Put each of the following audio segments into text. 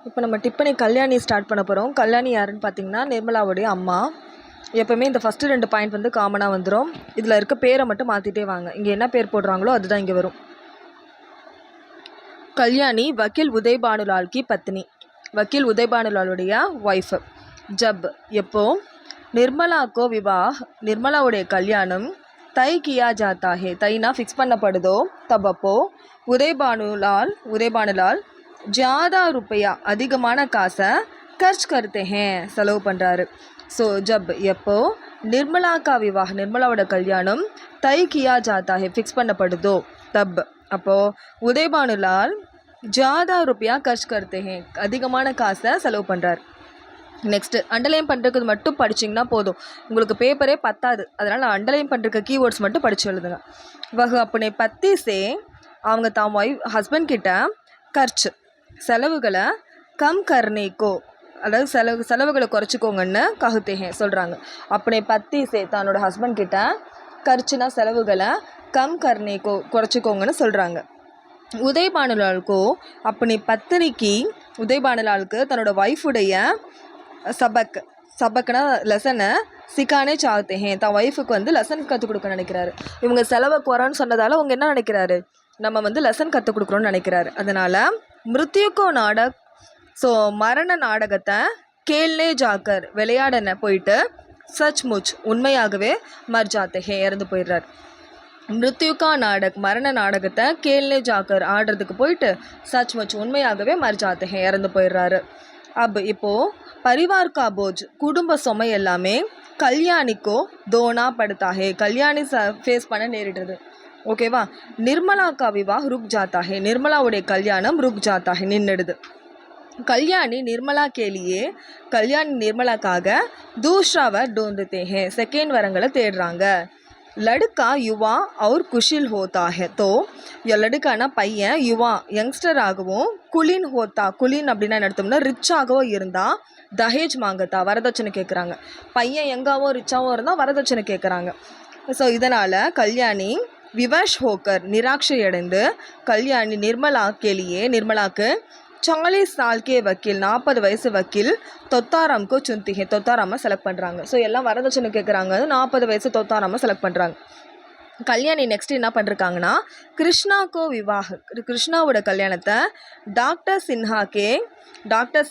இப்போ நம்ம டிப்பனி கல்யாணி ஸ்டார்ட் பண்ண போகிறோம். கல்யாணி யாருன்னு பார்த்தீங்கன்னா நிர்மலாவுடைய அம்மா. எப்போவுமே இந்த ஃபஸ்ட்டு 2 பாயிண்ட் வந்து காமனாக வந்துடும். இதில் இருக்க பேரை மட்டும் மாற்றிட்டே வாங்க. இங்கே என்ன பேர் போடுறாங்களோ அதுதான் இங்கே வரும். கல்யாணி வக்கீல் உதய் பானுலால் கி பத்னி, வக்கீல் உதய் பானுலாலுடைய ஒய்ஃபு. ஜப் எப்போ நிர்மலாக்கோ விவாஹ், நிர்மலாவுடைய கல்யாணம் தை கியா ஜாத்தா ஹே, தைனா ஃபிக்ஸ் பண்ணப்படுதோ தப் அப்போ உதய் பானுலால் ஜாதா ருப்பையா அதிகமான காசை கர்ச் கருத்தே ஹேன், செலவு பண்ணுறாரு. ஸோ ஜப் எப்போ நிர்மலா கா விவாஹ், நிர்மலாவோட கல்யாணம் தை கியா ஜாத்தா ஹே ஃபிக்ஸ் பண்ணப்படுதோ தப் அப்போது உதய்பானுலால் ஜாதா ருப்பையா கர்ச் கருத்தே ஹேன், அதிகமான காசை செலவு பண்ணுறாரு. நெக்ஸ்ட்டு அண்டர்லைன் பண்ணுறதுக்கு மட்டும் படிச்சிங்கன்னா போதும், உங்களுக்கு பேப்பரே பத்தாது. அதனால் அண்டர்லைன் பண்ணுறக்க கீவேர்ட்ஸ் மட்டும் படித்து எழுதுங்க. வகு அப்பனே பத்தி சே, அவங்க தான் ஹஸ்பண்ட் கிட்ட கர்ச் செலவுகளை கம் கர்னேக்கோ, அதாவது செலவுகளை குறைச்சிக்கோங்கன்னு கஹுத்தேஹே சொல்கிறாங்க. அப்பனே பத்தி சே, தன்னோட ஹஸ்பண்ட் கிட்ட கர்ச்சுனா செலவுகளை கம் கர்னேக்கோ குறைச்சிக்கோங்கன்னு சொல்கிறாங்க. உதய் பானுலாலுக்கோ அப்பனி பத்தினிக்கு, உதய் பானுலாலுக்கு தன்னோட ஒய்ஃபுடைய சபக்னா லெசனை சிக்கானே சாத்தேன், தான் ஒய்ஃபுக்கு வந்து லெசன் கற்றுக் கொடுக்க நினைக்கிறாரு. இவங்க செலவை குறைன்னு சொன்னதால் அவங்க என்ன நினைக்கிறாரு, நம்ம வந்து லெசன் கற்றுக் கொடுக்குறோன்னு நினைக்கிறாரு. அதனால் மிருத்யுக்கோ நாடக், ஸோ மரண நாடகத்தை கேள்னே ஜாக்கர் விளையாடன போயிட்டு சச் முச் உண்மையாகவே மர்ஜாத்தே இறந்து போயிடுறார். மிருத்யுக்கா நாடக் மரண நாடகத்தை கேள்னே ஜாக்கர் ஆடுறதுக்கு போயிட்டு சச் முச் உண்மையாகவே மர்ஜாத்தே இறந்து போயிடுறாரு. இப்போது பரிவார் கா போஜ், குடும்ப சுமை எல்லாமே கல்யாணிக்கோ தோனா படுத்தாகே, கல்யாணி ஃபேஸ் பண்ண நேரிடுறது. ஓகேவா. நிர்மலா கா விவாஹ் ருக் ஜாத்தா ஹே, நிர்மலாவுடைய கல்யாணம் ருக் ஜாத்தா ஹே நின்றுடுது. கல்யாணி நிர்மலா கேலியே, கல்யாணி நிர்மலாக்காக தூஸ்ராவை டோந்துத்தே ஹே, செகண்ட் வரங்களை தேடுறாங்க. லடுக்கா யுவா அவர் குஷில் ஹோத்தா ஹே, தோ லடுக்கானா பையன், யுவா யங்ஸ்டராகவும், குலின் ஹோத்தா, குலின் அப்படின்னா என்ன எடுத்தோம்னா ரிச்சாகவும் இருந்தால் தஹேஜ் மாங்கத்தா வரதட்சணை கேட்குறாங்க. பையன் எங்காவும் ரிச்சாகவும் இருந்தால் வரதட்சணை கேட்குறாங்க. ஸோ இதனால் கல்யாணி விவஷ் ஹோக்கர் நிராட்சை அடைந்து, கல்யாணி நிர்மலா கேலியே, நிர்மலாக்கு 40 साल के வக்கீல், 40 வயசு வக்கீல் தொத்தாராம்க்கு சுந்திஹே, தொத்தாராம செலக்ட் பண்ணுறாங்க. ஸோ எல்லாம் வரதட்சணை கேட்குறாங்க, 40 வயசு தொத்தாராம செலக்ட் பண்ணுறாங்க. கல்யாணி நெக்ஸ்ட் என்ன பண்ணிருக்காங்கன்னா கிருஷ்ணாக்கோ விவாஹ், கிருஷ்ணாவோட கல்யாணத்தை டாக்டர்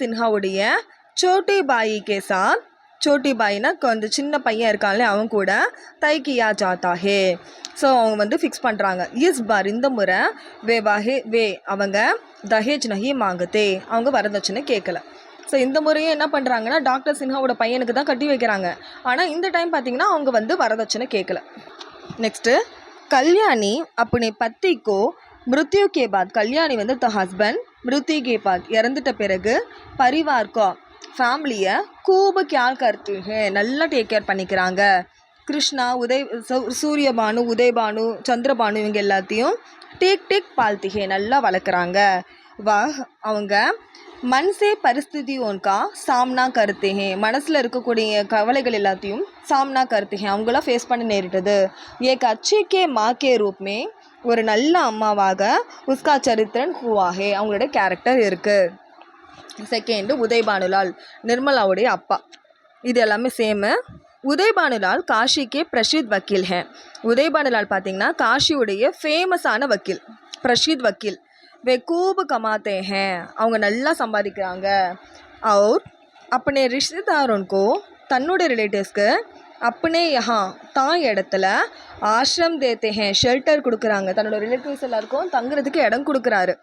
சின்ஹாவுடைய சோட்டி பாயி கே சாத், சோட்டி பாயினா கொஞ்சம் சின்ன பையன் இருக்காங்களே அவன் கூட தைக்கியா ஜாத்தா ஹே, ஸோ அவங்க வந்து ஃபிக்ஸ் பண்ணுறாங்க. இஸ் பார் இந்த முறை அவங்க தஹேஜ் நஹி மாங்கத்தே, அவங்க வரதட்சணை கேட்கல. ஸோ இந்த முறையே என்ன பண்ணுறாங்கன்னா டாக்டர் சின்ஹாவோட பையனுக்கு தான் கட்டி வைக்கிறாங்க. ஆனால் இந்த டைம் பார்த்திங்கன்னா அவங்க வந்து வரதட்சணை கேட்கல. நெக்ஸ்ட்டு கல்யாணி அப்பனே பத்திக்கோ மிருத்யு கே பாத், கல்யாணி வந்து த ஹஸ்பண்ட் மிருத்யு கே பாத் இறந்துட்ட பிறகு பரிவார்க்கோ ஃபேமிலியை கூப கேர் கருத்து நல்லா டேக் கேர் பண்ணிக்கிறாங்க. கிருஷ்ணா, சூரியபானு, உதயபானு, சந்திரபானு இவங்க எல்லாத்தையும் டேக் பால்த்திகே நல்லா வளர்க்குறாங்க. அவங்க மனசே பரிஸ்திதி ஒன்கா சாம்னா கருத்தேன், மனசில் இருக்கக்கூடிய கவலைகள் எல்லாத்தையும் சாம்னா கருத்தேன் அவங்களாம் ஃபேஸ் பண்ண நேரிட்டது. ஏக் அச்சிக்கே மாக்கே ரூப்மே, ஒரு நல்ல அம்மாவாக உஸ்கா சரித்திரன் ஹுவாஹே, அவங்களோட கேரக்டர் இருக்குது. செகண்டு உதய் பானுலால், நிர்மலாவுடைய அப்பா. இது எல்லாமே சேமு. உதய் பானுலால் காஷிக்கே பிரசித் வக்கீல் ஹே, உதய் பானுலால் பார்த்திங்கன்னா காஷியுடைய ஃபேமஸான வக்கீல், பிரசித் வக்கீல். வே கூபு கமாத்தே ஹே, அவங்க நல்லா சம்பாதிக்கிறாங்க. அவர் அப்பனே ரிஷ்தேதாரோன்கோ, தன்னுடைய ரிலேட்டிவ்ஸ்க்கு அப்பனே தான் இடத்துல ஆசிரம் தேத்தே ஹே, ஷெல்டர் கொடுக்குறாங்க. தன்னோட ரிலேட்டிவ்ஸ் எல்லாருக்கும் தங்குறதுக்கு இடம் கொடுக்குறாரு.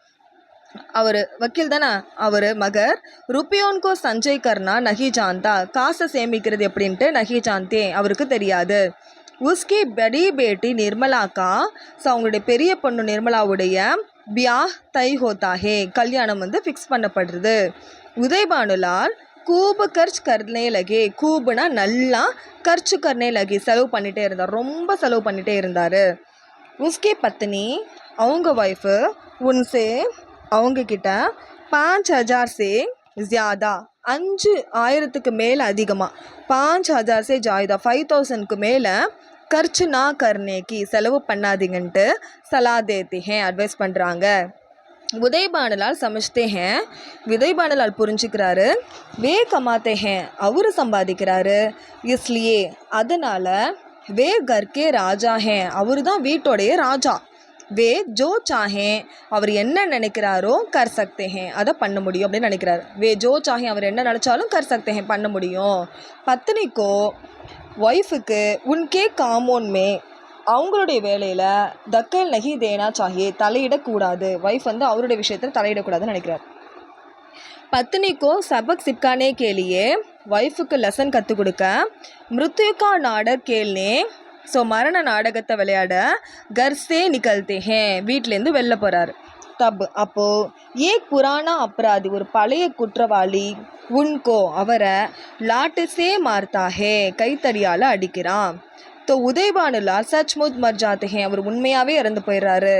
அவர் வக்கீல் தானே. அவர் மகர் ருப்பியோன்கோ சஞ்சய் கர்னா நஹி ஜான்தா, காசை சேமிக்கிறது எப்படின்ட்டு நஹி ஜான்தே, அவருக்கு தெரியாது. உஸ்கி படி பேட்டி நிர்மலாக்கா, ஸோ அவங்களுடைய பெரிய பொண்ணு நிர்மலாவுடைய பியாஹ் தை ஹோத்தா ஹே, கல்யாணம் வந்து ஃபிக்ஸ் பண்ணப்படுறது. உதய் பானுலால் கூபு கர்ச் கர்னே லகே, கூபுனா நல்லா கர்ச்சு கர்னே லகே, செலவு பண்ணிகிட்டே இருந்தார், ரொம்ப செலவு பண்ணிகிட்டே இருந்தார். உஸ்கே பத்னி, அவங்க ஒய்ஃபு உன்சே அவங்கக்கிட்ட 5000 சே ஜியாதா, 5000க்கு மேலே அதிகமாக, 5000 சே ஜாயிதா 5000க்கு மேலே கர்ச்சு நா கர்னேக்கி, செலவு பண்ணாதீங்கன்ட்டு சலா தேத்தி ஹே, அட்வைஸ் பண்ணுறாங்க. உதய் பானலால் சமஜ்தே ஹேன், விதய் பானலால் புரிஞ்சுக்கிறாரு. வே கமாத்தே ஹேன், அவரு சம்பாதிக்கிறாரு. இஸ்லியே அதனால், வே கர்கே ராஜா ஹேன், அவரு தான் வீட்டோடைய ராஜா. வே ஜோ சாஹேன், அவர் என்ன நினைக்கிறாரோ கர் சக்தே ஹேன், அதை பண்ண முடியும் அப்படின்னு நினைக்கிறாரு. வே ஜோ சாஹேன், அவர் என்ன நினச்சாலும் கர் சக்தே ஹேன், பண்ண முடியும். பத்னிக்கோ ஒய்ஃபுக்கு உன்கே காமோன்மே, அவங்களுடைய வேலையில் தக்கல் நகி தேனா சாஹியே, தலையிடக்கூடாது. ஒய்ஃப் வந்து அவருடைய விஷயத்தில் தலையிடக்கூடாதுன்னு நினைக்கிறார். பத்னிக்கோ சபக் சிப்கானே கேலியே, ஒய்ஃபுக்கு லெசன் கற்றுக் கொடுக்க மிருத்யுகா நாடக் கேள்னே, ஸோ மரண நாடகத்தை விளையாட கர்ஸே நிகழ்த்தே ஹேன், வீட்டிலேருந்து வெளில போகிறாரு. தப் அப்போது ஏக் புராணா அப்ராதி, ஒரு பழைய குற்றவாளி உன்கோ அவரை லாட்டுசே மார்த்தா ஹே, கைத்தடியால் அடிக்கிறான். तो उदय भानुलाल सचमुच मर जाते हैं, அவர் உண்மையாகவே இறந்து போயிடுறாரு.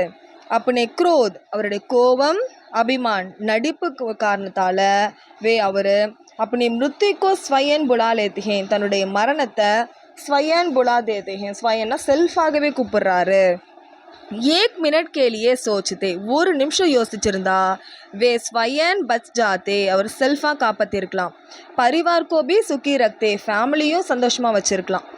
अपने क्रोध, அவருடைய கோபம், அபிமான் நடிப்பு காரணத்தால் வே அவர் अपनी मृत्यु को स्वयं बुला लेते हैं, தன்னுடைய மரணத்தை स्वयं बुला देते हैं, स्वयंனா செல்ஃபாகவே கூப்பிடுறாரு. ஏக் மினிட் கேலியே சோச்சுதே, ஒரு நிமிஷம் யோசிச்சிருந்தா வே ஸ்வயன் பச் ஜாத்தே, அவர் செல்ஃபாக காப்பாற்றிருக்கலாம். பரிவார் கோபி சுக்கி ரக்தே, ஃபேமிலியும் சந்தோஷமாக வச்சுருக்கலாம்.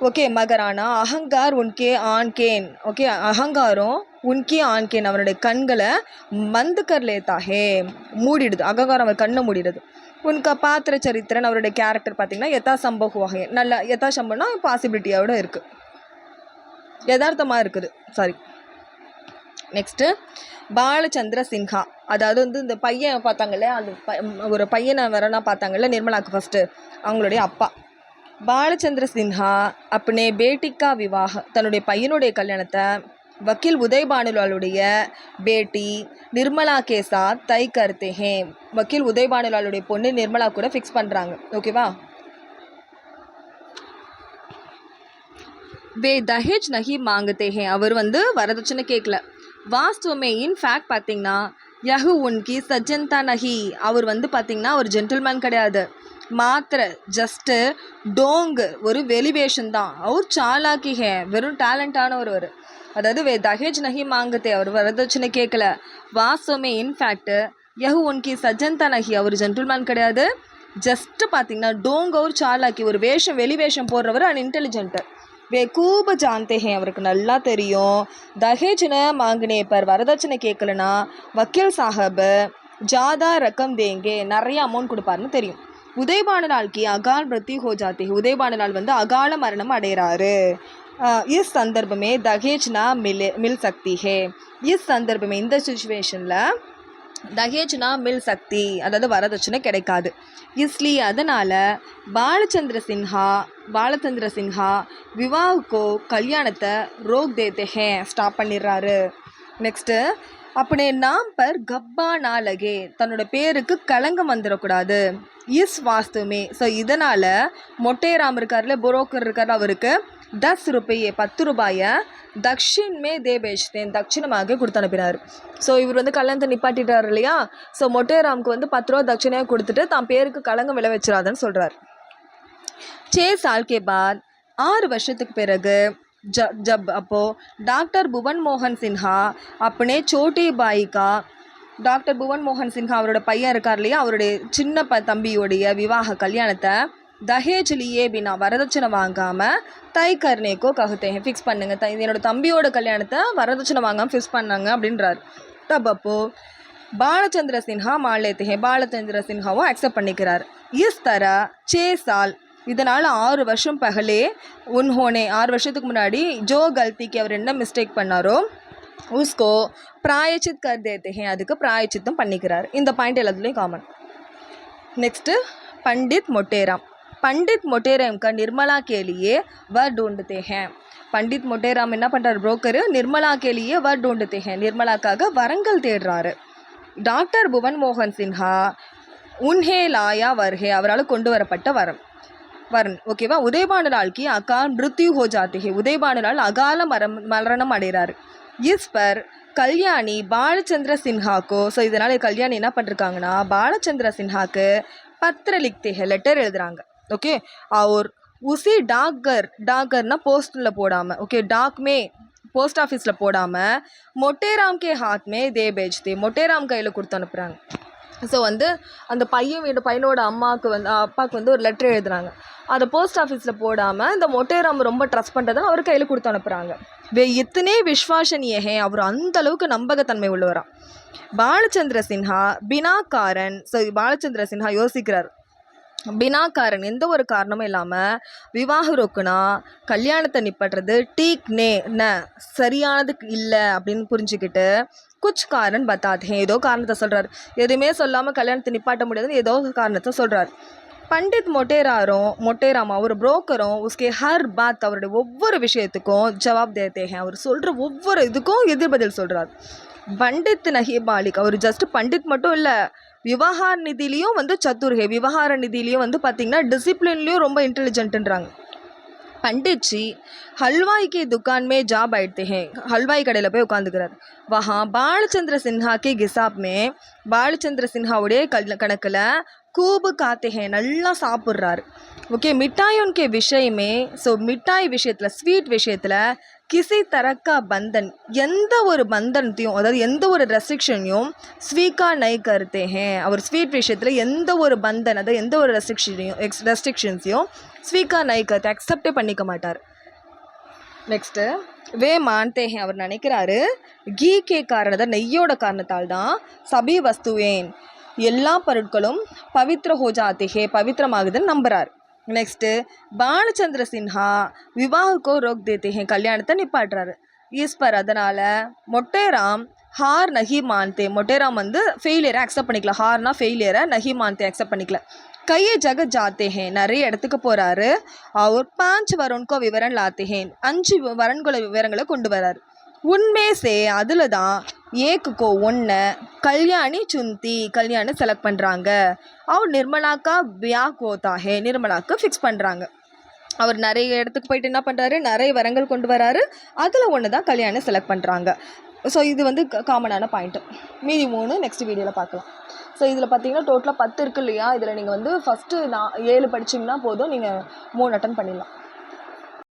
ஓகே மகரானா அகங்கார் உன்கே ஆன்கேன், ஓகே அகங்காரம் உன்கே ஆன்கேன், அவனுடைய கண்களை மந்து கர் லேத்தா ஹே, மூடிடுது. அகங்காரம் அவர் கண்ணை மூடிடுது. உன்கா பாத்திர சரித்திரன், அவருடைய கேரக்டர் பார்த்திங்கன்னா யதா சம்பவ் ஹுவாஹே, நல்ல யதா சம்பவம்னா பாசிபிலிட்டியோடு இருக்குது, யதார்த்தமாக இருக்குது. சாரி. நெக்ஸ்ட்டு பாலச்சந்திர சின்ஹா, அதாவது வந்து இந்த பையன் பார்த்தாங்கல்ல, அந்த ஒரு பையனை வரனா பார்த்தாங்கல்ல நிர்மலாவுக்கு ஃபஸ்ட்டு, அவங்களுடைய அப்பா பாலச்சந்திர சின்ஹா अपने बेटी का विवाह, தன்னுடைய பையனுடைய கல்யாணத்தை வக்கீல் உதய் பானுலாலுடைய பேட்டி நிர்மலா கே சாத் தை கர்த்தே ஹே, வக்கீல் உதய் பானுலாலுடைய பொண்ணு நிர்மலா கூட ஃபிக்ஸ் பண்ணுறாங்க. ஓகேவா. வே தஹேஜ் நஹி மாங்கத்தே ஹே, அவர் வந்து வரதட்சணை கேட்கல. வாஸ்துவமே இன்ஃபேக்ட் பார்த்திங்கன்னா யஹு உன்கி சஜ்ஜன்தா நஹி, அவர் வந்து பார்த்திங்கன்னா ஒரு ஜென்டில்மேன் கிடையாது, மாத்திர ஜஸ்ட்டு டோங்கு, ஒரு வெளிவேஷன்தான். அவர் சாலாக்கி ஹே, வெறும் டேலண்டானவர் அவர். அதாவது வே தஹேஜ் நஹி மாங்கத்தே, அவர் வரதட்சணை கேட்கல. வாஸ்தவமே இன்ஃபேக்ட்டு யஹு உன்கி சஜ்ஜன்தா நஹி, அவர் ஜென்டில்மேன் கிடையாது, ஜஸ்ட்டு பார்த்திங்கன்னா டோங், அவர் சாலாக்கி, ஒரு வேஷம் வெளிவேஷம் போடுறவர் அண்ட் இன்டெலிஜென்ட்டு. வே கூப ஜான்தே ஹே, அவருக்கு நல்லா தெரியும். தஹேஜ்ன மாங்கனே பர், வரதட்சணை கேட்கலனா வக்கீல் சாஹப் ஜாதா ரக்கம் தேங்கே, நிறைய அமௌண்ட் கொடுப்பாருன்னு தெரியும். உதய் பானுலால் கி அகால் மிருத்யு ஹோ ஜாத்தி, உதய் பானுலால் வந்து அகால மரணம் அடைகிறாரு. இஸ் சந்தர்ப்பமே தஹேஜ்னா மில் சக்தி ஹே, இஸ் சந்தர்ப்பமே இந்த சுச்சுவேஷனில் தஹேஜ்னா மில் சக்தி, அதாவது வரதட்சணை கிடைக்காது. இஸ்லி அதனால் பாலச்சந்திர சின்ஹா விவாஹுக்கோ கல்யாணத்தை ரோக் தேத்தே ஹே, ஸ்டாப் பண்ணிடுறாரு. நெக்ஸ்ட்டு अपने नाम पर गब्बा ना लगे, தன்னோட பேருக்கு களங்கம் வந்துடக்கூடாது. இஸ் வாஸ்துமே, ஸோ இதனால் மொட்டேராம் இருக்கார்ல, புரோக்கர் இருக்கார், அவருக்கு 10 ரூபாயை 10 ரூபாயை தக்ஷின்மே தே பேச்தேன், தட்சிணமாக கொடுத்து அனுப்பினார். ஸோ இவர் வந்து கல்யாணத்தை நிப்பாட்டிட்டார் இல்லையா, ஸோ மொட்டேராமுக்கு வந்து 10 ரூபா தட்சிணையாக கொடுத்துட்டு தான் பேருக்கு களங்கம் விளை வச்சிடாதுன்னு சொல்கிறார். 6 साल के बाद, 6 வருஷத்துக்கு பிறகு जब அப்போது டாக்டர் புவன் மோகன் சின்ஹா अपने छोटी बाई का, டாக்டர் புவன் மோகன் சின்ஹா அவரோட பையன் இருக்கார் இல்லையா, அவருடைய சின்ன தம்பியோடைய விவாக கல்யாணத்தை தஹேஜ் லியே பினா, வரதட்சணை வாங்காமல் தை கர்னேக்கோ கஹுத்தே ஹே, ஃபிக்ஸ் பண்ணுங்க, என்னோட தம்பியோட கல்யாணத்தை வரதட்சணை வாங்காமல் ஃபிக்ஸ் பண்ணாங்க அப்படின்றார். தப் அப்போது பாலச்சந்திர சின்ஹா மாலேத்தே ஹே, பாலச்சந்திர சின்ஹாவும் அக்செப்ட் பண்ணிக்கிறார். இஸ் தர 6 साल, இதனால் 6 வருஷம் பகலே உன்ஹோனே, 6 வருஷத்துக்கு முன்னாடி ஜோ கல்திக்கு அவர் என்ன மிஸ்டேக் பண்ணாரோ உஸ்கோ பிராயச்சித் கர் தேத்தே ஹே, அதுக்கு பிராயச்சித்தம் பண்ணிக்கிறார். இந்த பாயிண்ட் எல்லாத்துலேயும் காமன். நெக்ஸ்ட்டு पंडित मोटेराम, पंडित मोटेराम का निर्मला के लिए वर ढूंढते हैं. पंडित मोटेराम என்ன பண்ணுறார், புரோக்கரு, நிர்மலா के लिए वर ढूंढते हैं, நிர்மலாக்காக வரங்கள் தேடுறாரு. டாக்டர் புவன் மோகன் சின்ஹா உன்ஹே லாயா வர்ஹே, அவரால் கொண்டு வரப்பட்ட வரன். ஓகேவா. உதய் பானுலால் கி அகால் மிருத்யு ஹோ ஜாத்தி ஹே, உதய் பானுலால் அகால மரணம் அடைகிறாரு. இஸ் பர் கல்யாணி பாலச்சந்திர சின்ஹாக்கோ, ஸோ இதனால் கல்யாணி என்ன பண்ணிருக்காங்கன்னா பாலச்சந்திர சின்ஹாக்கு பத்திர லிக்தே ஹே, லெட்டர் எழுதுறாங்க. ஓகே. और उसी डाकघर, डाकघरना போஸ்ட்டில் போடாமல், ஓகே டாக்மே போஸ்ட் ஆஃபீஸில் போடாமல் மொட்டேராம் கே ஹாத் மே தே பேஜ்தே, மொட்டேராம் கையில் கொடுத்து அனுப்புகிறாங்க. ஸோ வந்து அந்த பையனோட அப்பாவுக்கு வந்து ஒரு லெட்டர் எழுதுறாங்க. அதை போஸ்ட் ஆஃபீஸில் போடாமல் இந்த மொட்டேராம் ரொம்ப ட்ரஸ்ட் பண்ணுறதை அவர் கையில் கொடுத்து அனுப்புகிறாங்க. இத்தனே விஸ்வாசனிய ஹே, அவர் அந்த அளவுக்கு நம்பகத்தன்மை உள்ளவரா. பாலச்சந்திர சின்ஹா பினா காரன், ஸோ பாலச்சந்திர சின்ஹா யோசிக்கிறார், பினா காரன் எந்த ஒரு காரணமும் இல்லாமல் விவாக ரொக்குனா கல்யாணத்தை நிப்பட்டுறது டீக் ந சரியானது இல்லை அப்படின்னு புரிஞ்சுக்கிட்டு குச் காரன் பத்தாதே, ஏதோ காரணத்தை சொல்கிறார். எதுவுமே சொல்லாமல் கல்யாணத்தை நிப்பாட்ட முடியாதுன்னு ஏதோ காரணத்தை சொல்கிறார். பண்டித் மொட்டேராம் ஒரு புரோக்கரும் உஸ்கே ஹர் பாத், அவருடைய ஒவ்வொரு விஷயத்துக்கும் ஜவாப் தேத்தே ஹே, அவர் சொல்கிற ஒவ்வொரு இதுக்கும் எதிர்பதில் சொல்கிறார். பண்டித் நஹி பாலிக், அவர் ஜஸ்ட் பண்டித் மட்டும் இல்லை, விவகார நிதியிலையும் வந்து சத்துர்ஹே, விவகார நிதியிலையும் வந்து பார்த்திங்கன்னா டிசிப்ளின்லேயும் ரொம்ப இன்டெலிஜென்ட்டுன்றாங்க. पंडित जी हलवाई की दुकान में जा बैठते हैं, हलवाई कड़े पे उकाந்துக்கிறார். वहाँ बालचंद्र सिन्हा के हिसाब में बालचंद्र सिन्हा उड़े कणकिल खूब खाते हैं, நல்லா சாப்பிட்றாரு. ஓகே, மிட்டாயோன் கே விஷயமே, ஸோ மிட்டாய் விஷயத்தில் ஸ்வீட் விஷயத்தில் கிசி தரக்கா பந்தன், எந்த ஒரு பந்தனத்தையும் அதாவது எந்த ஒரு ரெஸ்ட்ரிக்ஷனையும் ஸ்வீகா நை கருத்தே ஹே, அவர் ஸ்வீட் விஷயத்தில் எந்த ஒரு பந்தன் அதாவது எந்த ஒரு ரெஸ்ட்ரிக்ஷன்ஸையும் ஸ்வீகா நை கருத்து அக்செப்டே பண்ணிக்க மாட்டார். நெக்ஸ்ட்டு வே மான்தே ஹே, அவர் நினைக்கிறாரு கீ கே காரணத்தை நெய்யோட காரணத்தால் தான் சபி வஸ்துவேன் எல்லா பொருட்களும் பவித்ர ஹோ ஜாத்தே ஹே, பவித்திரமாகுதுன்னு நம்புகிறார். நெக்ஸ்ட்டு பாலச்சந்திர சின்ஹா விவாஹுக்கோ ரோக் தேத்தே ஹே, கல்யாணத்தை நிப்பாட்டுறாரு. ஈஸ்வர் அதனால் மொட்டேராம் ஹார் நஹி மான்தே, மொட்டேராம் வந்து ஃபெயிலியரை அக்செப்ட் பண்ணிக்கல, ஹார்னா ஃபெயிலியரை, நஹி மான்தே அக்செப்ட் பண்ணிக்கல. கையை ஜகத் ஜாத்தே ஹே, நிறைய இடத்துக்கு போகிறாரு. அவர் 5 வரன்கோ விவரம் லாத்தே ஹே, 5 வரன்கள விவரங்களை கொண்டு வராரு. உண்மே சே அதில் தான் ஏக்குக்கோ ஒன்று கல்யாணி சுந்தி, கல்யாணி செலக்ட் பண்ணுறாங்க. அவர் நிர்மலாக்கா பியாக் ஹோதா ஹே, நிர்மலாக்கு ஃபிக்ஸ் பண்ணுறாங்க. அவர் நிறைய இடத்துக்கு போயிட்டு என்ன பண்ணுறாரு, நிறைய வரங்கள் கொண்டு வராரு. அதில் ஒன்று தான் கல்யாணி செலக்ட் பண்ணுறாங்க. ஸோ இது வந்து காமனான பாயிண்ட்டு. மீதி 3 நெக்ஸ்ட் வீடியோவில் பார்க்கலாம். ஸோ இதில் பார்த்தீங்கன்னா டோட்டலாக 10 இருக்குது இல்லையா, இதில் நீங்கள் வந்து ஃபஸ்ட்டு 7 படிச்சிங்கன்னா போதும், நீங்கள் 3 அட்டன் பண்ணிடலாம்.